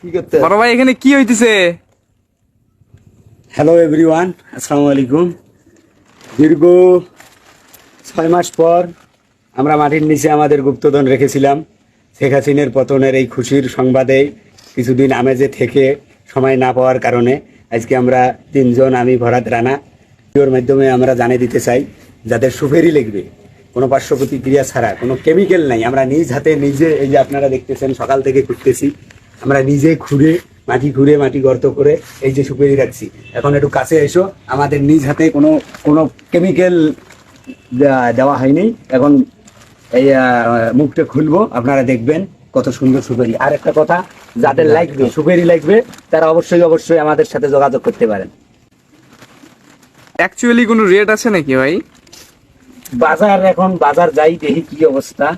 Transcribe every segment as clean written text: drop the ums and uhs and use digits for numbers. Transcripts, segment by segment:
কি করতে বড় ভাই এখানে কি হইতেছে? হ্যালো এভরিওয়ান, আসসালামু আলাইকুম। দীর্ঘ 6 মাস পর আমরা মাটির নিচে আমাদের গুপ্তধন রেখেছিলাম। শেখ হাসিনার পতনের এই খুশির সংবাদে কিছুদিন আমেজে থেকে সময় না পাওয়ার কারণে আজকে আমরা তিনজন, আমি ভরাত রানা, ভিডিওর মাধ্যমে আমরা জানিয়ে দিতে চাই যাদের সুপেরি লিখবে কোনো পার্শ্ব প্রতিক্রিয়া ছাড়া, কোনো কেমিক্যাল নাই, আমরা নিজ হাতে নিজে, এই যে আপনারা দেখতেছেন সকাল থেকে খুঁড়তেছি, আমরা নিজে খুঁড়ে মাটি গর্ত করে এই যে সুপেরি রাখছি। এখন একটু কাছে এসো, আমাদের নিজ হাতে কোনো কোনো কেমিক্যাল দেওয়া হয়নি। এখন এই মুখটা খুলবো, আপনারা দেখবেন কত সুন্দর সুপেরি। আর একটা কথা, যাদের লাগবে সুপেরি লাগবে তারা অবশ্যই আমাদের সাথে যোগাযোগ করতে পারেন। অ্যাকচুয়ালি কোনো রেট আছে নাকি ভাই? এখন বাজার যাই দেখি কি অবস্থা।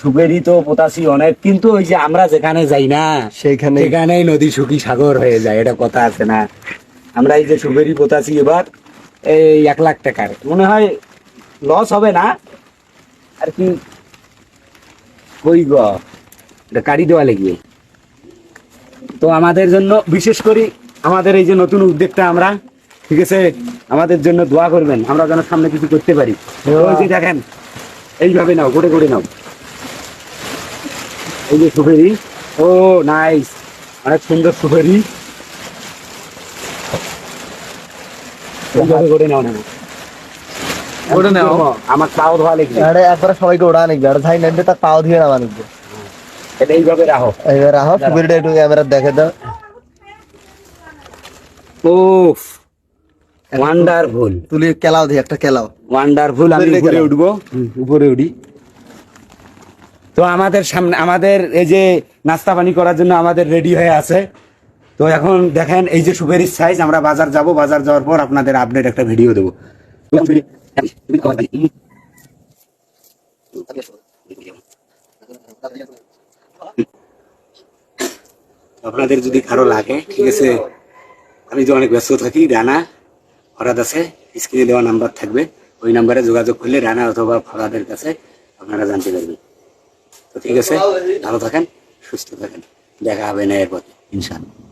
সুপেরি তো পোতাসি অনেক, কিন্তু ওই যে আমরা যেখানে যাই না সেখানেই নদী শুকি সাগর হয়ে যায়, এটা কথা আছে না। আমরা এই যে সুপেরি পোতাসি এবার এই 1 লাখ টাকার, মনে হয় লস হবে না আর কি। ওই এটা কাড়ি দেওয়া লেগে তো আমাদের জন্য, বিশেষ করে আমাদের এই যে নতুন উদ্যোগটা, আমরা ঠিক আছে, আমাদের জন্য দোয়া করবেন, আমরা যেন সামনে কিছু করতে পারি। ওই যে দেখেন, এইভাবে নাও, গোটে নাও, এই যে সুপেরি। ও নাইস, অনেক সুন্দর সুপেরি। করে নাও না, ওটা নাও। আমার পাও ধোয়া লিখবে, একবার সবাইকে ওড়া নিকবে, আর ধাই নেবে তার পাও দিয়ে নামা নিকবে। এটা এইভাবে রাখো, এইবার রাখো, সুপেরিটা একটু ক্যামেরা দেখে দাও। ওফ, ওয়ান্ডারফুল। তুলি কেলাও দি, একটা কেলাও। ওয়ান্ডারফুল। আমি উপরে উঠবো, উপরে উঠি। তো আমাদের সামনে, আমাদের এই যে নাস্তা পানি করার জন্য আমাদের রেডি হয়ে আছে। তো এখন দেখেন এই যে সুপেরির সাইজ, আমরা বাজার যাব, বাজার যাওয়ার পর আপনাদের আপডেট একটা ভিডিও দেবো। আপনাদের যদি কারো লাগে, ঠিক আছে, আমি তো অনেক ব্যস্ত থাকি, রানা ফরাদ আছে, স্ক্রিনে দেওয়া নাম্বার থাকবে, ওই নাম্বারে যোগাযোগ করলে রানা অথবা ফরাদের কাছে আপনারা জানতে পারবেন। তো ঠিক আছে, ভালো থাকেন, সুস্থ থাকেন, দেখা হবে না এরপর ইনশাআল্লাহ।